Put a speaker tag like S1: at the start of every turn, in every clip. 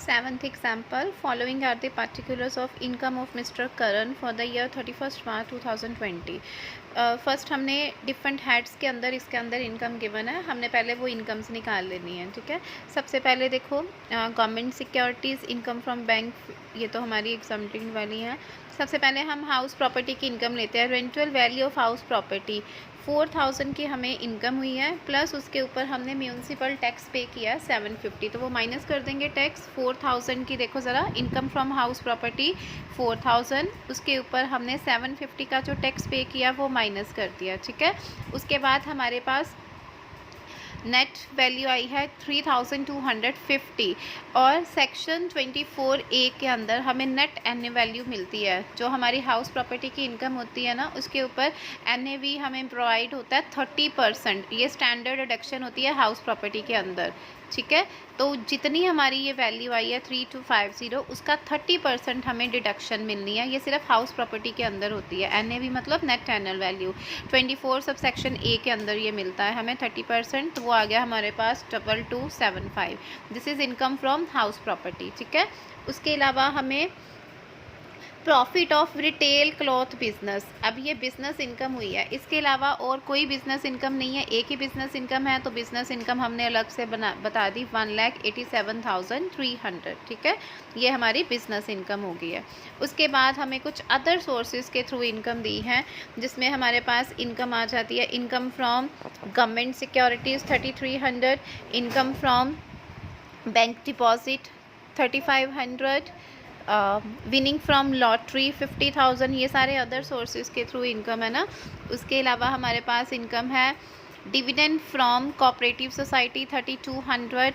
S1: Seventh example, following are the particulars of income of Mr. Karan for the year 31st March 2020. First हमने different heads के अंदर इसके अंदर income given है, हमने पहले वो इनकम्स निकाल लेनी है। ठीक है, सबसे पहले देखो government securities, income from bank, ये तो हमारी एग्जाम्प्टिंग वाली है। सबसे पहले हम हाउस प्रॉपर्टी की इनकम लेते हैं। Rental value of house property 4000 की हमें इनकम हुई है, प्लस उसके ऊपर हमने म्यूनसिपल टैक्स पे किया 750, तो वो माइनस कर देंगे टैक्स। 4000 की देखो ज़रा, इनकम फ्रॉम हाउस प्रॉपर्टी 4000, उसके ऊपर हमने 750 का जो टैक्स पे किया वो माइनस कर दिया। ठीक है, उसके बाद हमारे पास नेट वैल्यू आई है 3250, और सेक्शन 24A के अंदर हमें नेट एन वैल्यू मिलती है। जो हमारी हाउस प्रॉपर्टी की इनकम होती है ना, उसके ऊपर NAV हमें प्रोवाइड होता है 30%। ये स्टैंडर्ड डिडक्शन होती है हाउस प्रॉपर्टी के अंदर। ठीक है, तो जितनी हमारी ये वैल्यू आई है 3250, उसका 30% हमें डिडक्शन मिलनी है। ये सिर्फ हाउस प्रॉपर्टी के अंदर होती है। NAV मतलब net annual value 24 sub section A के अंदर ये मिलता है हमें 30%, तो वो आ गया हमारे पास 2275। This is income from house property. ठीक है, उसके अलावा हमें profit of retail cloth business, अब ये बिजनेस इनकम हुई है, इसके अलावा और कोई बिजनेस इनकम नहीं है, एक ही बिजनेस इनकम है, तो बिजनेस इनकम हमने अलग से बता दी 1,87,300। ठीक है, ये हमारी बिजनेस इनकम हो गई है। उसके बाद हमें कुछ अदर सोर्सेज के थ्रू इनकम दी है, जिसमें हमारे पास इनकम आ जाती है income from government securities 3300, income from bank deposit 3500, winning from lottery 50,000, ये सारे अदर सोर्सेज के थ्रू इनकम है ना। उसके अलावा हमारे पास इनकम है dividend from cooperative society 3200,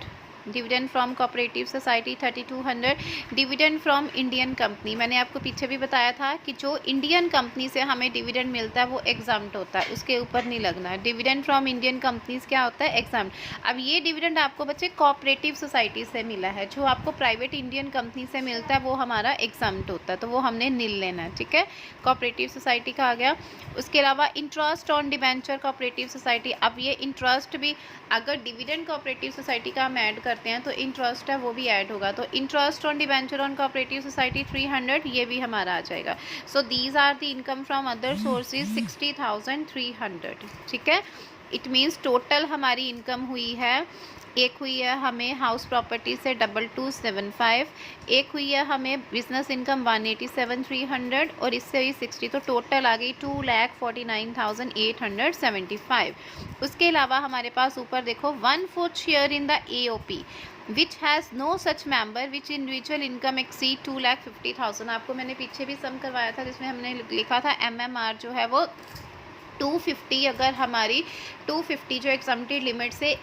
S1: dividend from cooperative society 3200, dividend from Indian company. मैंने आपको पीछे भी बताया था कि जो इंडियन कंपनी से हमें डिविडेंड मिलता है वो एग्जाम्प्ट होता है, उसके ऊपर नहीं लगना है। डिविडेंड फ्रॉम इंडियन कंपनीज क्या होता है? एग्जाम्प्ट। अब ये डिविडेंड आपको बच्चे कोऑपरेटिव सोसाइटी से मिला है, जो आपको प्राइवेट इंडियन कंपनी से मिलता है वो हमारा एग्जाम्प्ट होता है, तो वो हमने नील लेना है। ठीक है, कोऑपरेटिव सोसाइटी का आ गया। उसके अलावा interest on debenture cooperative society, अब ये इंटरेस्ट भी अगर डिविडेंड कोऑपरेटिव सोसाइटी का हम ऐड करते हैं तो इंटरेस्ट है वो भी ऐड होगा, तो interest on debenture on cooperative society 300, ये भी हमारा आ जाएगा। So these are the income from other sources 60,300। ठीक है, इट मीन्स टोटल हमारी इनकम हुई है, एक हुई है हमें हाउस प्रॉपर्टी से 2275, एक हुई है हमें बिजनेस इनकम 187,300, और इससे हुई 60, तो टोटल आ गई 2,49,875। उसके अलावा हमारे पास ऊपर देखो 1/4 share in the AOP which has no such member which individual income exceed 2,50,000। आपको मैंने पीछे भी सम करवाया था, जिसमें हमने लिखा था MMR जो है वो 250, अगर हमारी 250 जो एग्जम्प्टेड लिमिट से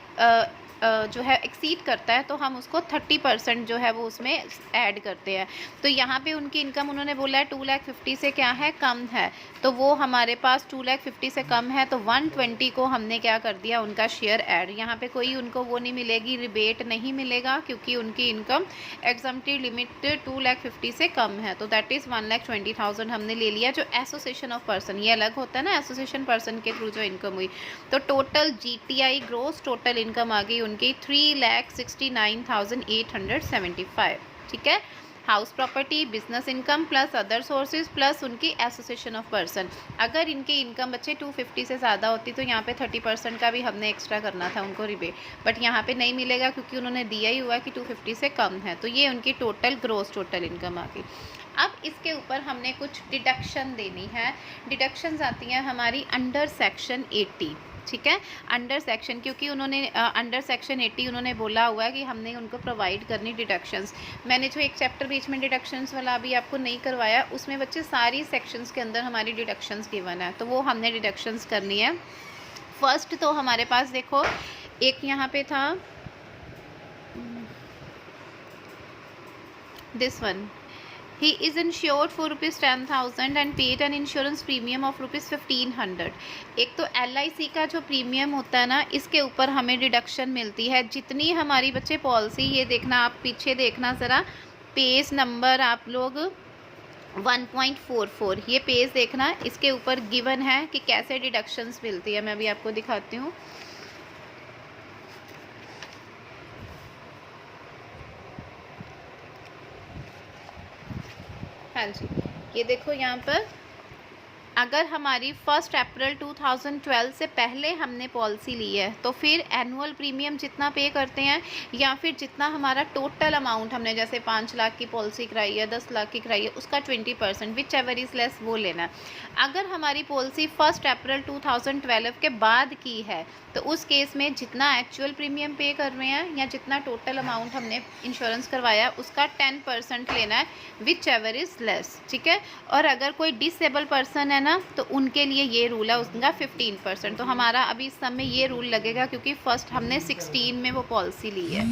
S1: जो है एक्सीड करता है तो हम उसको 30% जो है वो उसमें ऐड करते हैं। तो यहाँ पे उनकी इनकम उन्होंने बोला है 2,50,000 से क्या है, कम है, तो वो हमारे पास 2,50,000 से कम है, तो 120 को हमने क्या कर दिया, उनका शेयर ऐड। यहाँ पे कोई उनको वो नहीं मिलेगी, रिबेट नहीं मिलेगा, क्योंकि उनकी इनकम एग्जम्प्टेड लिमिट 2,50,000 से कम है, तो दैट इज़ 1,20,000 हमने ले लिया। जो एसोसिएशन ऑफ पर्सन, ये अलग होता है ना, एसोसिएशन पर्सन के थ्रू जो इनकम हुई, तो total GTI gross total income आ गई उनकी 3,69,875। ठीक है, house property, business income plus other sources plus उनकी एसोसिएशन ऑफ पर्सन। अगर इनकी इनकम बच्चे 250 से ज़्यादा होती तो यहाँ पे 30% का भी हमने एक्स्ट्रा करना था उनको रिबेट, बट यहाँ पे नहीं मिलेगा क्योंकि उन्होंने दिया ही हुआ कि 250 से कम है, तो ये उनकी टोटल ग्रोस टोटल इनकम आ गई। अब इसके ऊपर हमने कुछ डिडक्शन देनी है। डिडक्शंस आती हैं हमारी अंडर सेक्शन 80। ठीक है, अंडर सेक्शन, क्योंकि उन्होंने अंडर सेक्शन 80 उन्होंने बोला हुआ है कि हमने उनको प्रोवाइड करनी डिडक्शंस। मैंने जो एक चैप्टर बीच में डिडक्शंस वाला अभी आपको नहीं करवाया, उसमें बच्चे सारी सेक्शंस के अंदर हमारी डिडक्शंस गिवन है, तो वो हमने डिडक्शंस करनी है। फर्स्ट तो हमारे पास देखो एक यहाँ पे था this one, he is insured for ₹10,000 and paid an insurance premium of ₹1,500। एक तो LIC का जो प्रीमियम होता है ना, इसके ऊपर हमें डिडक्शन मिलती है। जितनी हमारी बच्चे पॉलिसी, ये देखना आप पीछे देखना ज़रा, पेज नंबर आप लोग 1.44, ये पेज देखना, इसके ऊपर गिवन है कि कैसे डिडक्शंस मिलती है। मैं अभी आपको दिखाती हूँ। हाँ जी, ये देखो यहाँ पर अगर हमारी 1 अप्रैल 2012 से पहले हमने पॉलिसी ली है तो फिर एनुअल प्रीमियम जितना पे करते हैं या फिर जितना हमारा टोटल अमाउंट हमने जैसे 5 लाख की पॉलिसी कराई है, 10 लाख की कराई है, उसका 20% विच एवर इज़ लेस वो लेना है। अगर हमारी पॉलिसी 1 अप्रैल 2012 के बाद की है तो उस केस में जितना एक्चुअल प्रीमियम पे कर रहे हैं या जितना टोटल अमाउंट हमने इंश्योरेंस करवाया उसका 10% लेना है विच एवर इज़ लेस, ठीक है। और अगर कोई डिसेबल पर्सन है ना तो उनके लिए ये रूल है उसका 15%। तो हमारा अभी इस समय ये रूल लगेगा क्योंकि फर्स्ट हमने 16 में वो पॉलिसी ली है।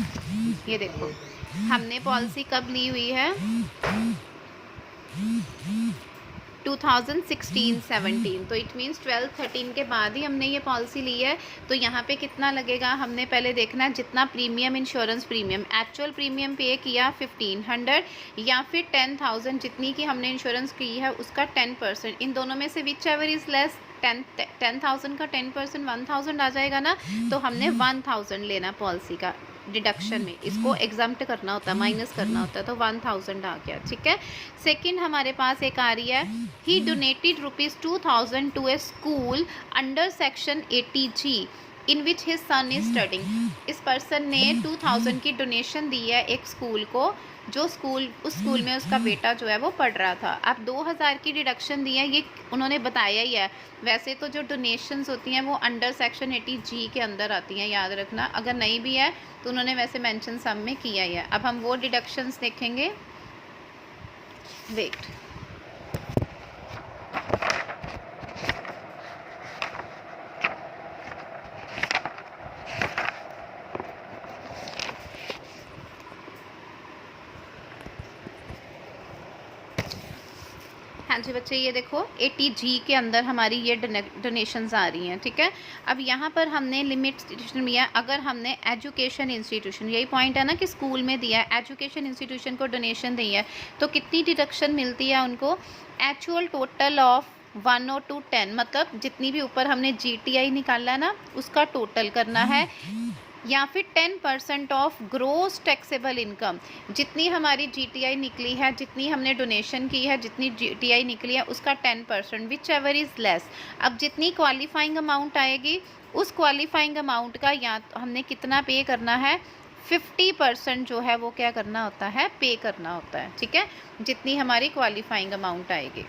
S1: ये देखो हमने पॉलिसी कब ली हुई है 2016-17, तो इट मीन्स 12-13 के बाद ही हमने ये पॉलिसी ली है। तो यहाँ पे कितना लगेगा हमने पहले देखना है जितना premium insurance premium actual premium पे किया 1500 या फिर 10,000 जितनी की हमने इंश्योरेंस की है उसका 10%, इन दोनों में से विच एवर इज़ लेस 10,000 का 10% 1,000 आ जाएगा ना, तो हमने 1,000 लेना पॉलिसी का डिडक्शन में, इसको एग्जाम्प्ट करना होता है, माइनस करना होता है, तो 1,000 आ गया, ठीक है। सेकंड हमारे पास एक आ रही है ही donated ₹2,000 to a school under section 80G in which his son is studying. इस पर्सन ने 2,000 की डोनेशन दी है एक स्कूल को, जो स्कूल उस स्कूल में उसका बेटा जो है वो पढ़ रहा था। अब 2,000 की डिडक्शन दी है, ये उन्होंने बताया ही है। वैसे तो जो डोनेशंस होती हैं वो अंडर सेक्शन 80G के अंदर आती हैं, याद रखना। अगर नहीं भी है तो उन्होंने वैसे मेंशन सब में किया ही है। अब हम वो डिडक्शंस देखेंगे, वेट। हाँ जी बच्चे, ये देखो 80G के अंदर हमारी ये डोनेशंस आ रही हैं, ठीक है। अब यहाँ पर हमने लिमिट इंस्टीट्यूशन दिया, अगर हमने एजुकेशन इंस्टीट्यूशन, यही पॉइंट है ना कि स्कूल में दिया है, एजुकेशन इंस्टीट्यूशन को डोनेशन दी है तो कितनी डिडक्शन मिलती है उनको, एक्चुअल टोटल ऑफ 1 और 2 10, मतलब जितनी भी ऊपर हमने GTI निकाला है ना उसका टोटल करना है, या फिर 10% ऑफ ग्रोस टैक्सेबल इनकम, जितनी हमारी GTI निकली है, जितनी हमने डोनेशन की है, जितनी GTI निकली है उसका 10%, विच एवर इज़ लेस। अब जितनी क्वालिफाइंग अमाउंट आएगी उस क्वालिफाइंग अमाउंट का या तो हमने कितना पे करना है, 50% जो है वो क्या करना होता है, पे करना होता है, ठीक है, जितनी हमारी क्वालिफाइंग अमाउंट आएगी।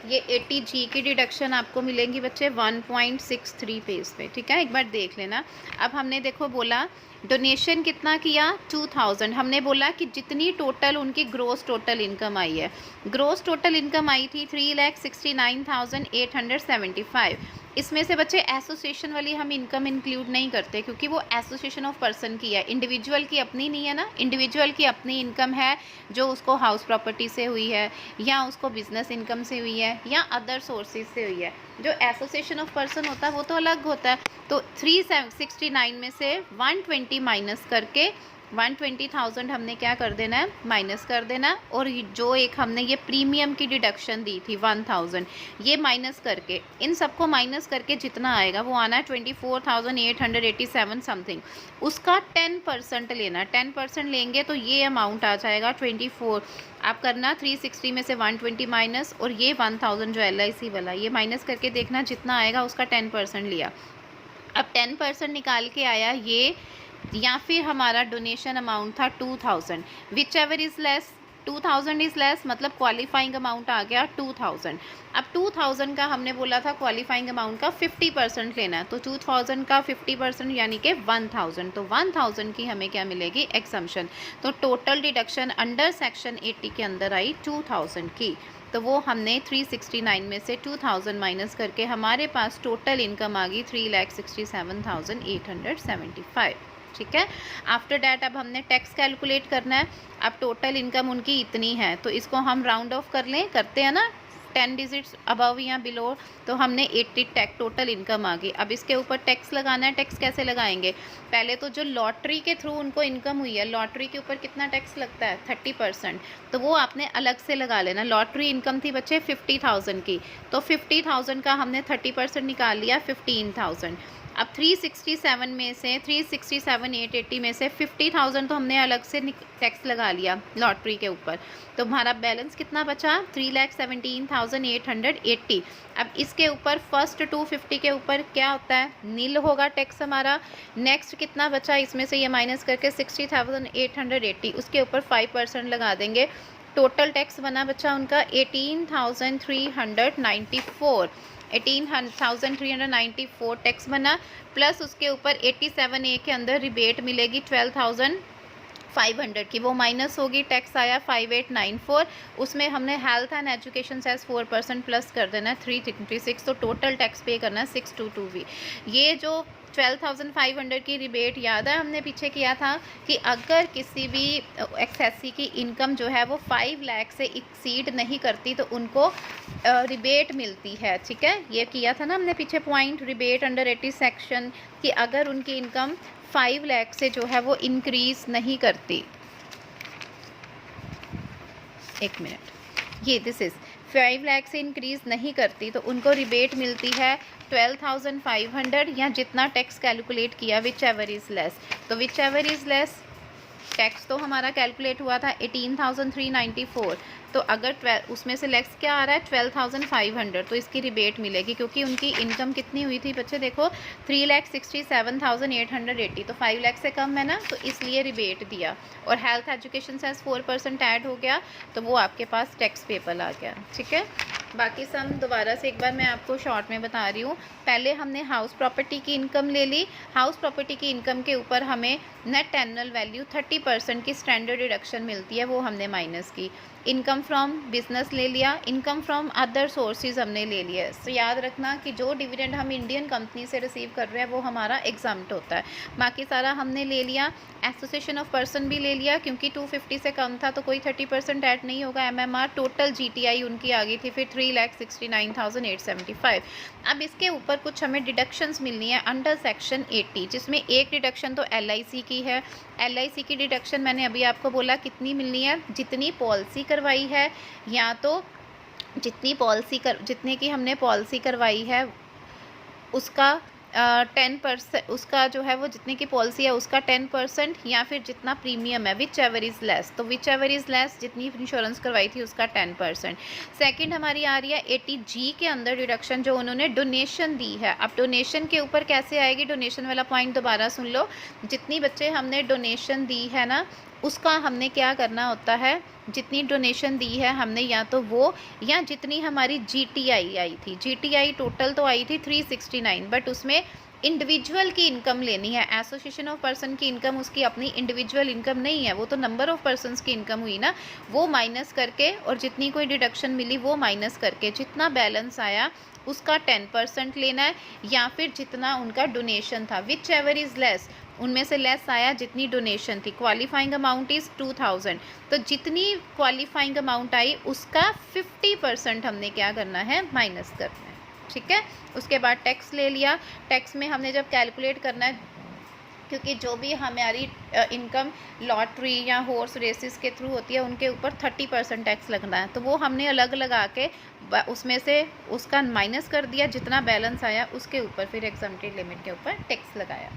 S1: ये 80G की डिडक्शन आपको मिलेंगी बच्चे 1.63 पेज पे, ठीक है, एक बार देख लेना। अब हमने देखो बोला डोनेशन कितना किया 2,000, हमने बोला कि जितनी टोटल उनकी ग्रोस टोटल इनकम आई है, ग्रोस टोटल इनकम आई थी 3,69,875। इसमें से बच्चे एसोसिएशन वाली हम इनकम इंक्लूड नहीं करते क्योंकि वो एसोसिएशन ऑफ पर्सन की है, इंडिविजुअल की अपनी नहीं है ना। इंडिविजुअल की अपनी इनकम है जो उसको हाउस प्रॉपर्टी से हुई है या उसको बिजनेस इनकम से हुई है या अदर सोर्सेज से हुई है। जो एसोसिएशन ऑफ पर्सन होता है वो तो अलग होता है। तो 369 में से 120 माइनस करके 120,000 हमने क्या कर देना है, माइनस कर देना। और जो एक हमने ये प्रीमियम की डिडक्शन दी थी 1,000, ये माइनस करके, इन सबको माइनस करके जितना आएगा वो आना है 24,887 समथिंग, उसका 10% लेना। 10% लेंगे तो ये अमाउंट आ जाएगा 24। आप करना 360 में से 120 माइनस, और ये 1,000 जो LIC वाला ये माइनस करके देखना जितना आएगा उसका 10% लिया। अब 10% निकाल के आया ये, या फिर हमारा डोनेशन अमाउंट था 2,000, which ever is less, 2,000 is less मतलब क्वालिफाइंग अमाउंट आ गया 2,000। अब 2,000 का हमने बोला था क्वालिफाइंग अमाउंट का 50% लेना है, तो 2,000 का 50% यानी कि 1,000, तो 1,000 की हमें क्या मिलेगी, एग्जम्पशन। तो टोटल डिडक्शन अंडर सेक्शन 80 के अंदर आई 2,000 की, तो वो हमने 369 में से 2,000 माइनस करके हमारे पास टोटल इनकम आ गई 3,67,875, ठीक है। आफ्टर डैट अब हमने टैक्स कैलकुलेट करना है। अब टोटल इनकम उनकी इतनी है तो इसको हम राउंड ऑफ कर लें, करते हैं ना 10 डिजिट्स अबव या बिलो, तो हमने 80 टैक्स टोटल इनकम आ गई। अब इसके ऊपर टैक्स लगाना है। टैक्स कैसे लगाएंगे, पहले तो जो लॉटरी के थ्रू उनको इनकम हुई है, लॉटरी के ऊपर कितना टैक्स लगता है 30%, तो वो आपने अलग से लगा लेना। लॉटरी इनकम थी बच्चे 50,000 की, तो 50,000 का हमने 30% निकाल लिया 15,000। अब 367 में से 367,880 में से 50,000 तो हमने अलग से टैक्स लगा लिया लॉटरी के ऊपर, तो हमारा बैलेंस कितना बचा 3,17,880। अब इसके ऊपर फर्स्ट 250 के ऊपर क्या होता है, नील होगा टैक्स हमारा। नेक्स्ट कितना बचा, इसमें से ये माइनस करके 60,880, उसके ऊपर 5% लगा देंगे। टोटल टैक्स बना बचा उनका 18,394, 18,394 टैक्स बना, प्लस उसके ऊपर 87A के अंदर रिबेट मिलेगी 12,500 की, वो माइनस होगी, टैक्स आया 5894, उसमें हमने health and education cess 4% plus कर देना है 336, तो टोटल टैक्स पे करना है 622V। ये जो 12,500 की रिबेट याद है हमने पीछे किया था कि अगर किसी भी एक्सेसी की इनकम जो है वो 5 लाख से एक्सीड नहीं करती तो उनको रिबेट मिलती है, ठीक है। ये किया था ना हमने पीछे पॉइंट, रिबेट अंडर 80 सेक्शन, कि अगर उनकी इनकम 5 लाख से जो है वो इंक्रीज़ नहीं करती। एक मिनट, ये दिस इज़ 5 लाख से इंक्रीज़ नहीं करती तो उनको रिबेट मिलती है 12,500, या जितना टैक्स कैलकुलेट किया विच एवर इज़ लेस। तो whichever is less, tax तो हमारा कैलकुलेट हुआ था 18,394, तो अगर 12 उसमें से लेस क्या आ रहा है 12,500, तो इसकी रिबेट मिलेगी, क्योंकि उनकी इनकम कितनी हुई थी बच्चे देखो 3,67,880, तो 5 लाख से कम है ना, तो इसलिए रिबेट दिया। और हेल्थ एजुकेशन सेस 4% ऐड हो गया, तो वो आपके पास टैक्स पेपर आ गया, ठीक है। बाकी सम दोबारा से एक बार मैं आपको शॉर्ट में बता रही हूँ। पहले हमने हाउस प्रॉपर्टी की इनकम ले ली, हाउस प्रॉपर्टी की इनकम के ऊपर हमें नेट एनुअल वैल्यू 30% की स्टैंडर्ड डिडक्शन मिलती है, वो हमने माइनस की। इनकम फ्रॉम बिजनेस ले लिया, इनकम फ्रॉम अदर सोर्सेज हमने ले लिया। तो याद रखना कि जो डिविडेंड हम इंडियन कंपनी से रिसीव कर रहे हैं वो हमारा एग्जाम्प्ट होता है। बाकी सारा हमने ले लिया। एसोसिएशन ऑफ पर्सन भी ले लिया, क्योंकि 250 से कम था तो कोई 30% ऐड नहीं होगा। MMR टोटल GTI उनकी आ गई थी फिर 3,69,875। अब इसके ऊपर कुछ हमें डिडक्शंस मिलनी है अंडर सेक्शन 80, जिसमें एक डिडक्शन तो LIC की है। LIC की डिडक्शन मैंने अभी आपको बोला कितनी मिलनी है, जितनी पॉलिसी करवाई है, या तो जितने की हमने पॉलिसी करवाई है उसका 10%, उसका जो है वो जितने की पॉलिसी है उसका 10%, या फिर जितना प्रीमियम है विच एवर इज़ लेस, तो विच एवर इज़ लेस जितनी इंश्योरेंस करवाई थी उसका 10%। सेकंड हमारी आ रही है 80G के अंदर डिडक्शन जो उन्होंने डोनेशन दी है। अब डोनेशन के ऊपर कैसे आएगी, डोनेशन वाला पॉइंट दोबारा सुन लो। जितनी बच्चे हमने डोनेशन दी है ना, उसका हमने क्या करना होता है, जितनी डोनेशन दी है हमने, या तो वो, या जितनी हमारी GTI आई थी, GTI टोटल तो आई थी 369, बट उसमें इंडिविजुअल की इनकम लेनी है। एसोसिएशन ऑफ पर्सन की इनकम उसकी अपनी इंडिविजुअल इनकम नहीं है, वो तो नंबर ऑफ पर्सन्स की इनकम हुई ना, वो माइनस करके, और जितनी कोई डिडक्शन मिली वो माइनस करके जितना बैलेंस आया उसका 10% लेना है, या फिर जितना उनका डोनेशन था विच एवर इज़ लेस, उनमें से लेस आया जितनी डोनेशन थी। क्वालिफाइंग अमाउंट इज़ 2,000, तो जितनी क्वालिफाइंग अमाउंट आई उसका 50% हमने क्या करना है, माइनस करना है, ठीक है। उसके बाद टैक्स ले लिया। टैक्स में हमने जब कैलकुलेट करना है, क्योंकि जो भी हमारी इनकम लॉटरी या हॉर्स रेसिस के थ्रू होती है उनके ऊपर 30% टैक्स लगना है, तो वो हमने अलग लगा के उसमें से उसका माइनस कर दिया, जितना बैलेंस आया उसके ऊपर फिर एग्जम्प्टेड लिमिट के ऊपर टैक्स लगाया।